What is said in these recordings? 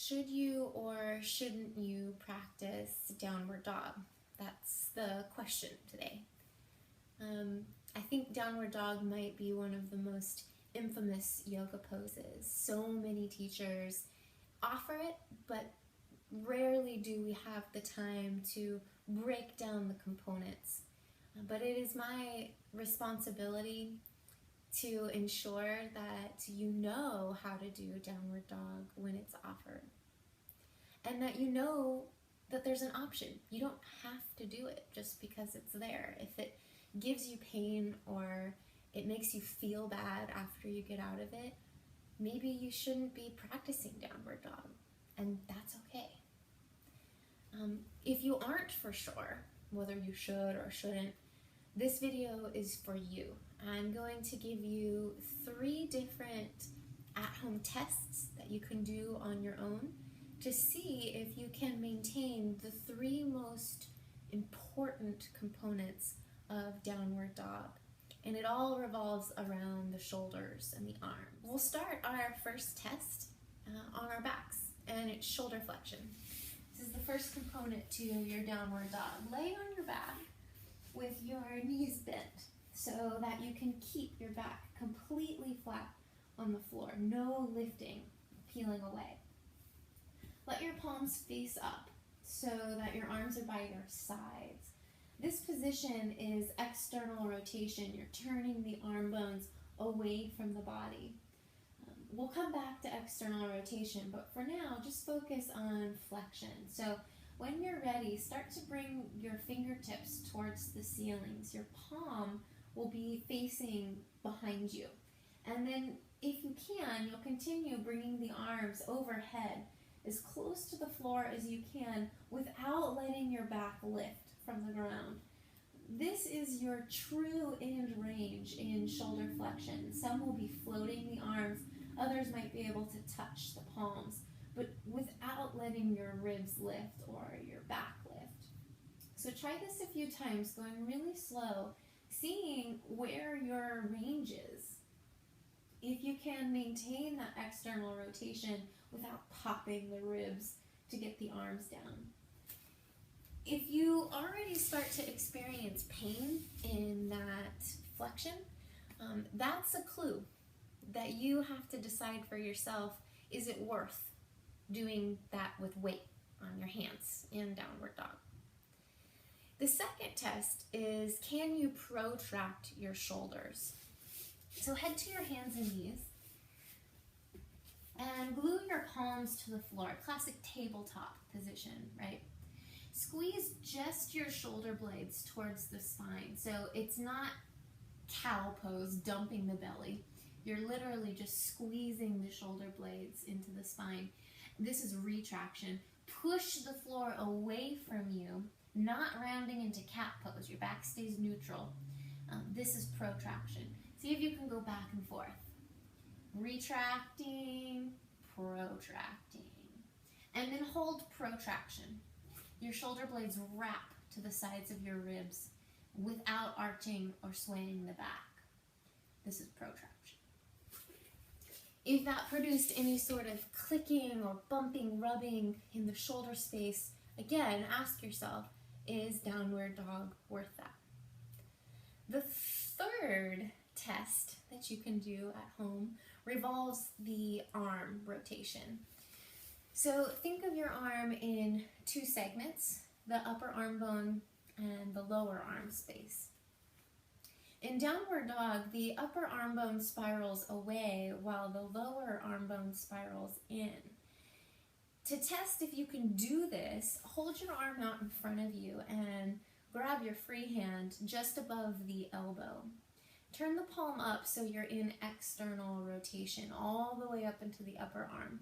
Should you or shouldn't you practice downward dog? That's the question today. I think downward dog might be one of the most infamous yoga poses. So many teachers offer it, but rarely do we have the time to break down the components. But it is my responsibility to ensure that you know how to do downward dog when it's offered. And that you know that there's an option. You don't have to do it just because it's there. If it gives you pain or it makes you feel bad after you get out of it, maybe you shouldn't be practicing downward dog, and that's okay. If you aren't for sure whether you should or shouldn't, this video is for you. I'm going to give you 3 different at-home tests that you can do on your own to see if you can maintain the 3 most important components of downward dog. And it all revolves around the shoulders and the arms. We'll start our first test on our backs, and it's shoulder flexion. This is the first component to your downward dog. Lay on your back with your knees bent so that you can keep your back completely flat on the floor. No lifting, peeling away. Let your palms face up so that your arms are by your sides. This position is external rotation. You're turning the arm bones away from the body. We'll come back to external rotation, but for now, just focus on flexion. So when you're ready, start to bring your fingertips towards the ceilings. Your palm will be facing behind you. And then if you can, you'll continue bringing the arms overhead as close to the floor as you can without letting your back lift from the ground. This is your true end range in shoulder flexion. Some will be floating the arms, others might be able to touch the palms, but without letting your ribs lift or your back lift. So try this a few times, going really slow, seeing where your range is. If you can maintain that external rotation without popping the ribs to get the arms down. If you already start to experience pain in that flexion, that's a clue that you have to decide for yourself, is it worth doing that with weight on your hands in downward dog? The second test is, can you protract your shoulders? So head to your hands and knees and glue your palms to the floor, classic tabletop position, right? Squeeze just your shoulder blades towards the spine. So it's not cow pose, dumping the belly. You're literally just squeezing the shoulder blades into the spine. This is retraction. Push the floor away from you, not rounding into cat pose. Your back stays neutral. This is protraction. See if you can go back and forth. Retracting, protracting. And then hold protraction. Your shoulder blades wrap to the sides of your ribs without arching or swaying the back. This is protraction. If that produced any sort of clicking or bumping, rubbing in the shoulder space, again, ask yourself, is downward dog worth that? The third test that you can do at home revolves the arm rotation. So think of your arm in 2 segments, the upper arm bone and the lower arm space. In downward dog, the upper arm bone spirals away while the lower arm bone spirals in. To test if you can do this, hold your arm out in front of you and grab your free hand just above the elbow. Turn the palm up so you're in external rotation all the way up into the upper arm.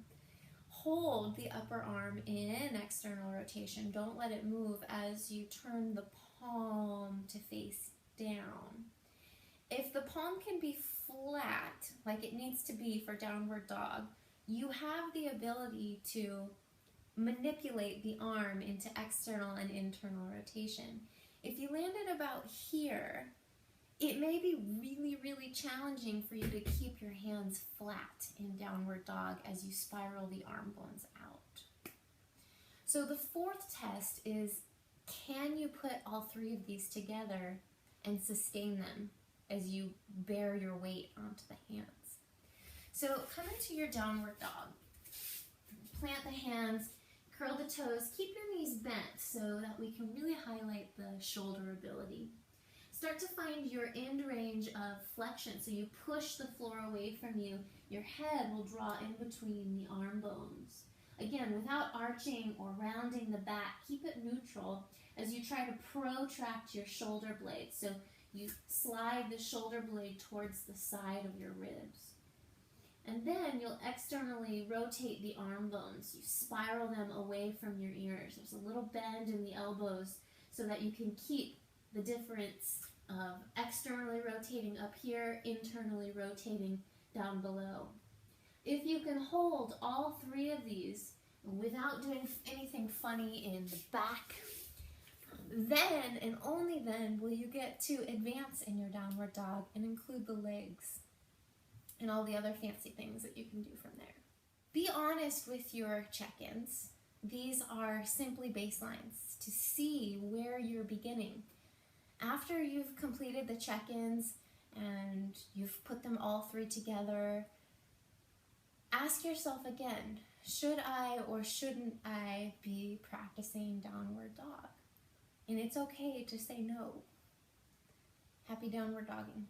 Hold the upper arm in external rotation. Don't let it move as you turn the palm to face down. If the palm can be flat, like it needs to be for downward dog, you have the ability to manipulate the arm into external and internal rotation. If you landed about here, it may be really, really challenging for you to keep your hands flat in downward dog as you spiral the arm bones out. So the fourth test is, can you put all three of these together and sustain them as you bear your weight onto the hands? So come into your downward dog. Plant the hands, curl the toes, keep your knees bent so that we can really highlight the shoulder ability. Start to find your end range of flexion. So you push the floor away from you. Your head will draw in between the arm bones. Again, without arching or rounding the back, keep it neutral as you try to protract your shoulder blades. So you slide the shoulder blade towards the side of your ribs. And then you'll externally rotate the arm bones. You spiral them away from your ears. There's a little bend in the elbows so that you can keep the difference of externally rotating up here, internally rotating down below. If you can hold all three of these without doing anything funny in the back, then and only then will you get to advance in your downward dog and include the legs and all the other fancy things that you can do from there. Be honest with your check-ins. These are simply baselines to see where you're beginning. After you've completed the check-ins and you've put them all three together, ask yourself again, should I or shouldn't I be practicing downward dog? And it's okay to say no. Happy downward dogging.